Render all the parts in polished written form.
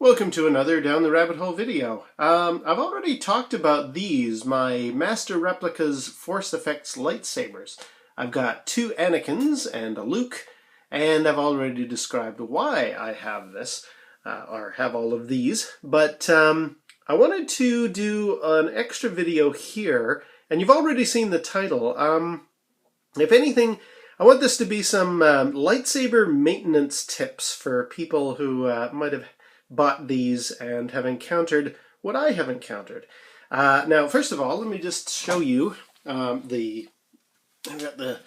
Welcome to another Down the Rabbit Hole video. I've already talked about these, my Master Replicas Force Effects lightsabers. I've got two Anakins and a Luke, and I've already described why I have this, or have all of these, but I wanted to do an extra video here, and you've already seen the title. If anything, I want this to be some lightsaber maintenance tips for people who might have bought these and have encountered what I have encountered. Now, first of all, let me just show you I've got the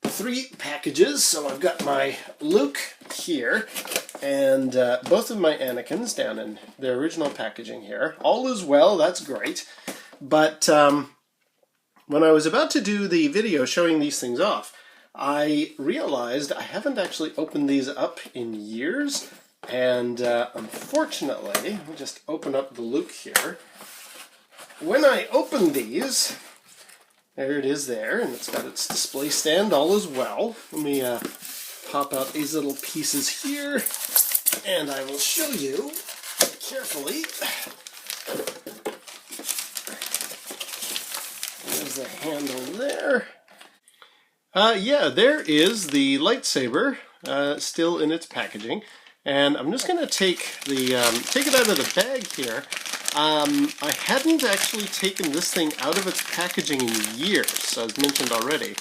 three packages. So I've got my Luke here, and both of my Anakins down in their original packaging here. All is well, that's great. But when I was about to do the video showing these things off, I realized I haven't actually opened these up in years. And unfortunately, let me just open up the Luke here. When I open these, there it is there, and it's got its display stand, all is well. Let me pop out these little pieces here, and I will show you carefully. There's the handle there. Yeah, there is the lightsaber, still in its packaging. And I'm just going to take it out of the bag here. I hadn't actually taken this thing out of its packaging in years, as mentioned already.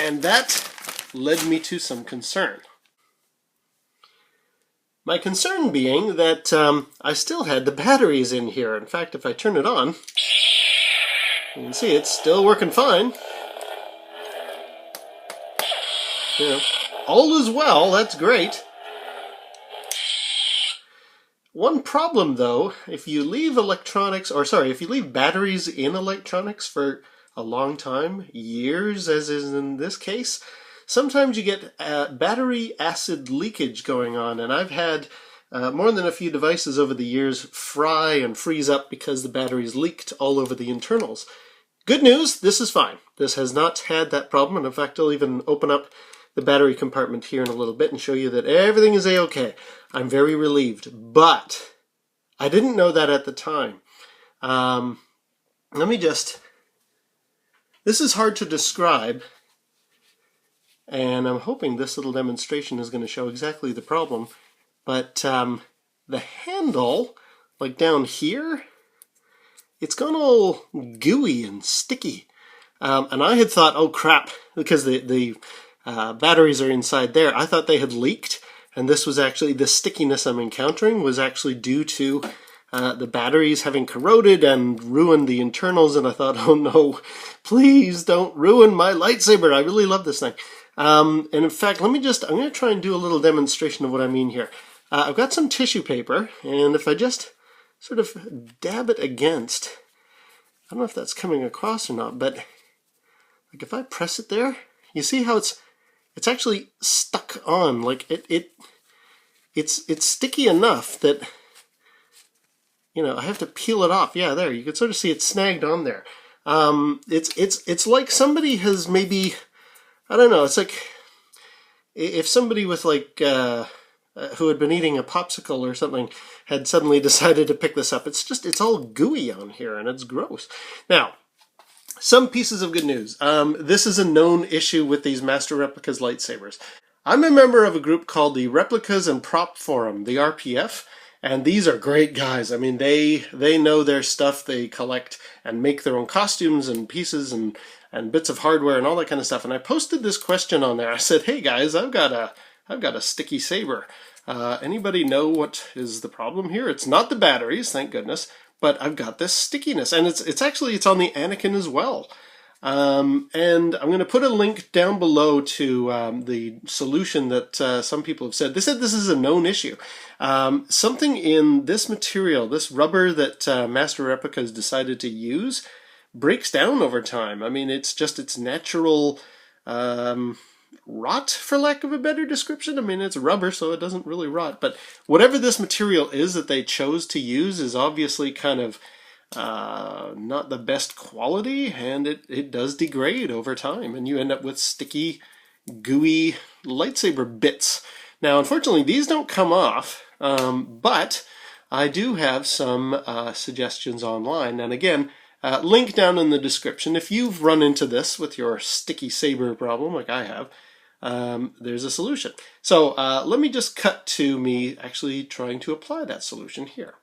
And that led me to some concern. My concern being that I still had the batteries in here. In fact, if I turn it on, you can see it's still working fine. You know, all is well, that's great. One problem though, if you leave batteries in electronics for a long time, years as is in this case, sometimes you get battery acid leakage going on, and I've had more than a few devices over the years fry and freeze up because the batteries leaked all over the internals. Good news, this is fine. This has not had that problem, and in fact I'll even open up the battery compartment here in a little bit and show you that everything is a-okay. I'm very relieved, but I didn't know that at the time. This is hard to describe, and I'm hoping this little demonstration is going to show exactly the problem, but the handle, like down here, it's gone all gooey and sticky. And I had thought, oh crap, because the batteries are inside there. I thought they had leaked, and this was actually, the stickiness I'm encountering was actually due to the batteries having corroded and ruined the internals, and I thought, oh no, please don't ruin my lightsaber. I really love this thing. And in fact, I'm going to try and do a little demonstration of what I mean here. I've got some tissue paper, and if I just sort of dab it against, I don't know if that's coming across or not, but like if I press it there, you see how it's actually stuck on, like it's sticky enough that, you know, I have to peel it off. Yeah, there, you can sort of see it's snagged on there. It's like somebody has maybe, I don't know, it's like if somebody with like who had been eating a popsicle or something had suddenly decided to pick this up. It's all gooey on here, and it's gross. Now, some pieces of good news. This is a known issue with these Master Replicas lightsabers. I'm a member of a group called the Replicas and Prop Forum, the RPF, and these are great guys. I mean, they know their stuff. They collect and make their own costumes and pieces and bits of hardware and all that kind of stuff. And I posted this question on there. I said, hey guys, I've got a sticky saber. Anybody know what is the problem here? It's not the batteries, thank goodness. But I've got this stickiness, and it's on the Anakin as well. And I'm going to put a link down below to the solution that some people have said. They said this is a known issue. Something in this material, this rubber that Master Replicas decided to use, breaks down over time. I mean, it's just its natural rot, for lack of a better description. I mean, it's rubber, so it doesn't really rot. But whatever this material is that they chose to use is obviously kind of not the best quality, and it does degrade over time, and you end up with sticky, gooey lightsaber bits. Now, unfortunately, these don't come off, but I do have some suggestions online. And again, link down in the description. If you've run into this with your sticky saber problem like I have, there's a solution. So let me just cut to me actually trying to apply that solution here.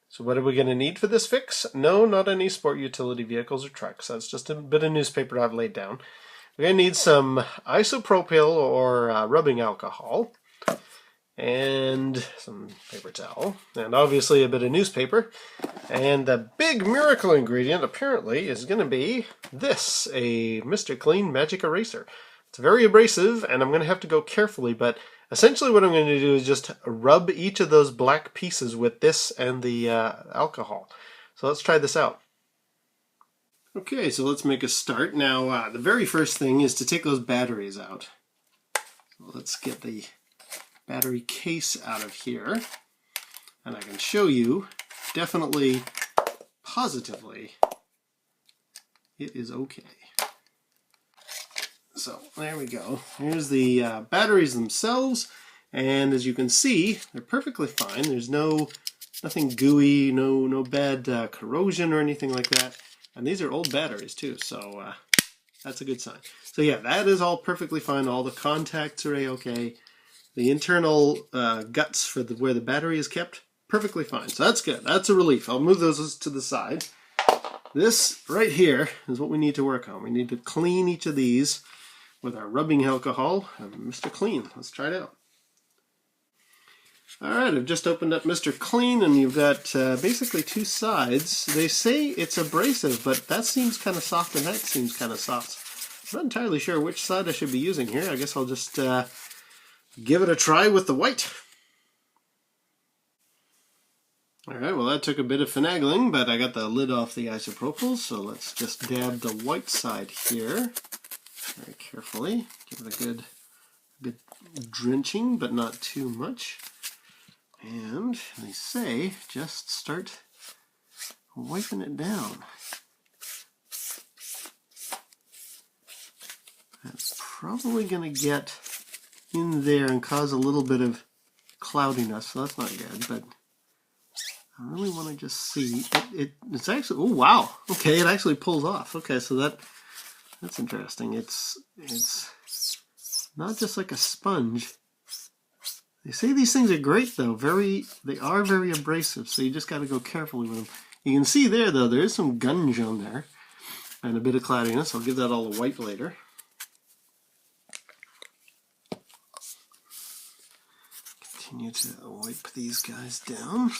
So what are we going to need for this fix? No, not any sport utility vehicles or trucks. That's just a bit of newspaper I've laid down. We're going to need some isopropyl or rubbing alcohol and some paper towel and obviously a bit of newspaper. And the big miracle ingredient apparently is going to be this, a Mr. Clean Magic Eraser. It's very abrasive and I'm going to have to go carefully, but essentially what I'm going to do is just rub each of those black pieces with this and the alcohol. So let's try this out. Okay, so let's make a start. Now the very first thing is to take those batteries out. So let's get the battery case out of here. And I can show you definitely, positively, it is okay. So there we go. Here's the batteries themselves, and as you can see, they're perfectly fine. There's nothing gooey, no bad corrosion or anything like that. And these are old batteries too, so that's a good sign. So yeah, that is all perfectly fine. All the contacts are okay. The internal guts for where the battery is kept, perfectly fine. So that's good. That's a relief. I'll move those to the side. This right here is what we need to work on. We need to clean each of these with our rubbing alcohol and Mr. Clean. Let's try it out. Alright, I've just opened up Mr. Clean and you've got basically two sides. They say it's abrasive, but that seems kind of soft and that seems kind of soft. I'm not entirely sure which side I should be using here. I guess I'll just give it a try with the white. Alright, well that took a bit of finagling, but I got the lid off the isopropyl, so let's just dab the white side here. Very carefully. Give it a good drenching, but not too much. And they say just start wiping it down. That's probably going to get in there and cause a little bit of cloudiness, so that's not good, but I really want to just see. It's actually, oh wow, okay, it actually pulls off. Okay, so that's interesting. It's not just like a sponge. They say these things are great though. They are very abrasive, so you just got to go carefully with them. You can see there though, there is some gunge on there and a bit of cloudiness. I'll give that all a wipe later. Continue to wipe these guys down.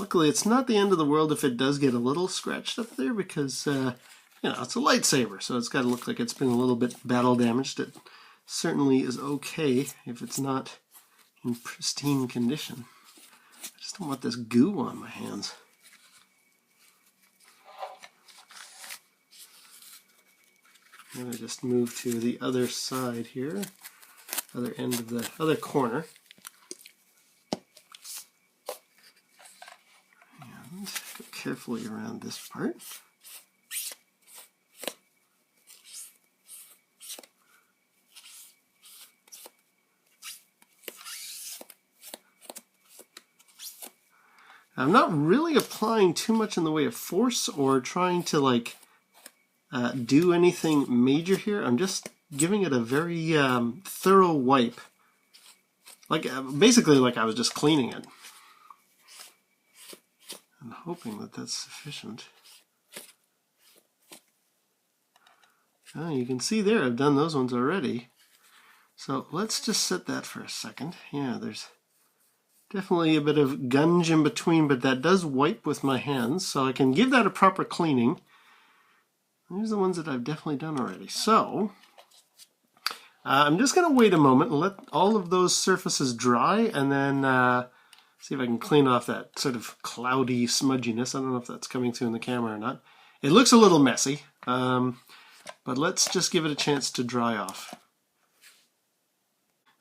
Luckily, it's not the end of the world if it does get a little scratched up there because, you know, it's a lightsaber, so it's got to look like it's been a little bit battle damaged. It certainly is okay if it's not in pristine condition. I just don't want this goo on my hands. I'm going to just move to the other side here, other end of the other corner. And go carefully around this part. I'm not really applying too much in the way of force or trying to like do anything major here. I'm just giving it a very thorough wipe, like basically like I was just cleaning it. I'm hoping that that's sufficient. Oh, you can see there I've done those ones already. So let's just set that for a second. Yeah, there's definitely a bit of gunge in between, but that does wipe with my hands, so I can give that a proper cleaning. These are the ones that I've definitely done already. So I'm just going to wait a moment and let all of those surfaces dry, and then see if I can clean off that sort of cloudy smudginess. I don't know if that's coming through in the camera or not. It looks a little messy, but let's just give it a chance to dry off.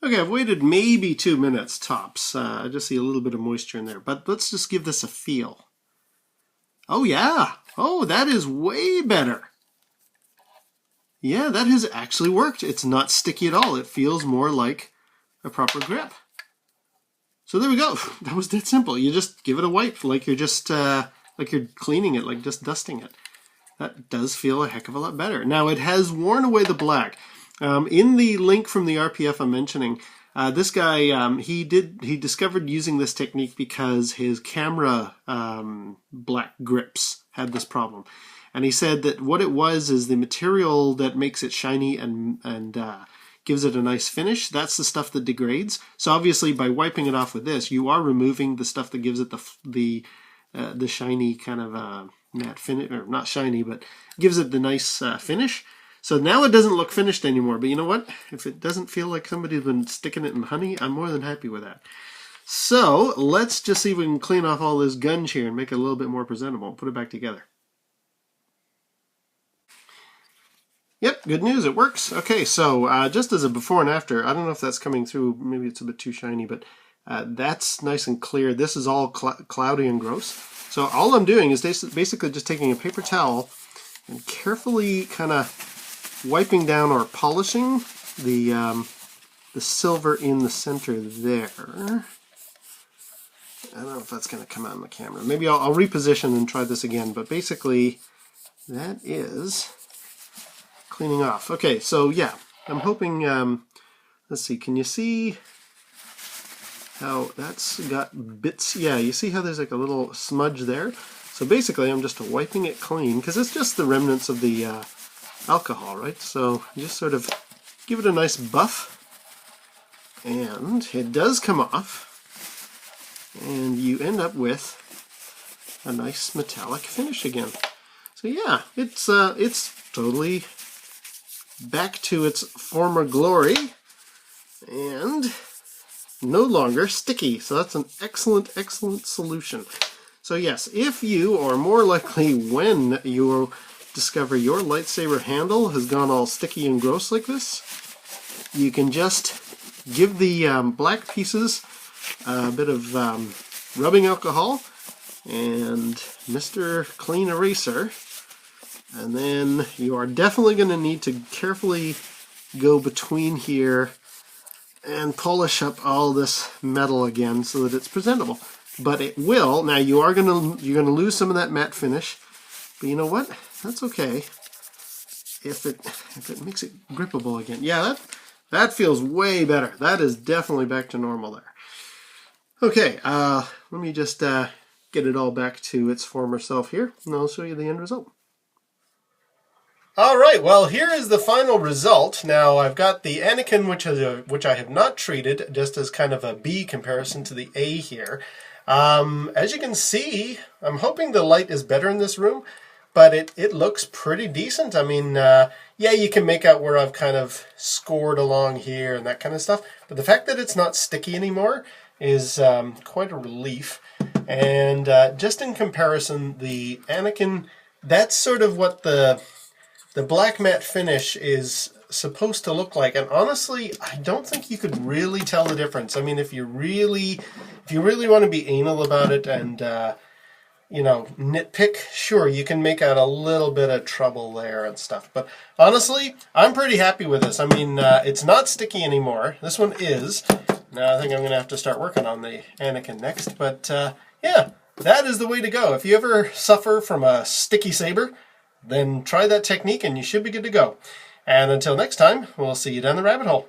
Okay, I've waited maybe 2 minutes tops. I just see a little bit of moisture in there, but let's just give this a feel. Oh yeah! Oh, that is way better! Yeah, that has actually worked. It's not sticky at all. It feels more like a proper grip. So there we go. That was that simple. You just give it a wipe like you're just like you're cleaning it, like just dusting it. That does feel a heck of a lot better. Now it has worn away the black. In the link from the RPF I'm mentioning, this guy he discovered using this technique because his camera black grips had this problem, and he said that what it was is the material that makes it shiny and gives it a nice finish. That's the stuff that degrades. So obviously by wiping it off with this, you are removing the stuff that gives it the shiny kind of matte finish, or not shiny, but gives it the nice finish. So now it doesn't look finished anymore. But you know what? If it doesn't feel like somebody's been sticking it in honey, I'm more than happy with that. So let's just see if we can clean off all this gunge here and make it a little bit more presentable. Put it back together. Yep, good news, it works. Okay, so just as a before and after, I don't know if that's coming through, maybe it's a bit too shiny, but that's nice and clear. This is all cloudy and gross. So all I'm doing is basically just taking a paper towel and carefully kind of wiping down or polishing the silver in the center there. I don't know if that's going to come out in the camera. Maybe I'll reposition and try this again, but basically that is cleaning off. Okay, so yeah, I'm hoping, let's see, can you see how that's got bits? Yeah, you see how there's like a little smudge there? So basically I'm just wiping it clean, because it's just the remnants of the alcohol, right? So just sort of give it a nice buff, and it does come off, and you end up with a nice metallic finish again. So yeah, it's totally back to its former glory and no longer sticky. So that's an excellent, excellent solution. So yes, if you, or more likely when you discover your lightsaber handle has gone all sticky and gross like this, you can just give the black pieces a bit of rubbing alcohol and Mr. Clean Eraser, and then you are definitely going to need to carefully go between here and polish up all this metal again so that it's presentable. But it will. Now you're gonna lose some of that matte finish, but you know what? That's okay. If it makes it grippable again. Yeah, that feels way better. That is definitely back to normal there. Okay, let me just get it all back to its former self here, and I'll show you the end result. Alright, well here is the final result. Now I've got the Anakin, which I have not treated, just as kind of a B comparison to the A here. As you can see, I'm hoping the light is better in this room, but it looks pretty decent. I mean, yeah, you can make out where I've kind of scored along here and that kind of stuff, but the fact that it's not sticky anymore is quite a relief. And just in comparison, the Anakin, that's sort of what the black matte finish is supposed to look like, and honestly I don't think you could really tell the difference. I mean, if you really want to be anal about it and you know, nitpick, sure, you can make out a little bit of trouble there and stuff, but honestly I'm pretty happy with this. I mean, it's not sticky anymore. This one is. Now I think I'm gonna have to start working on the Anakin next, but yeah, that is the way to go. If you ever suffer from a sticky saber, then try that technique and you should be good to go. And until next time, we'll see you down the rabbit hole.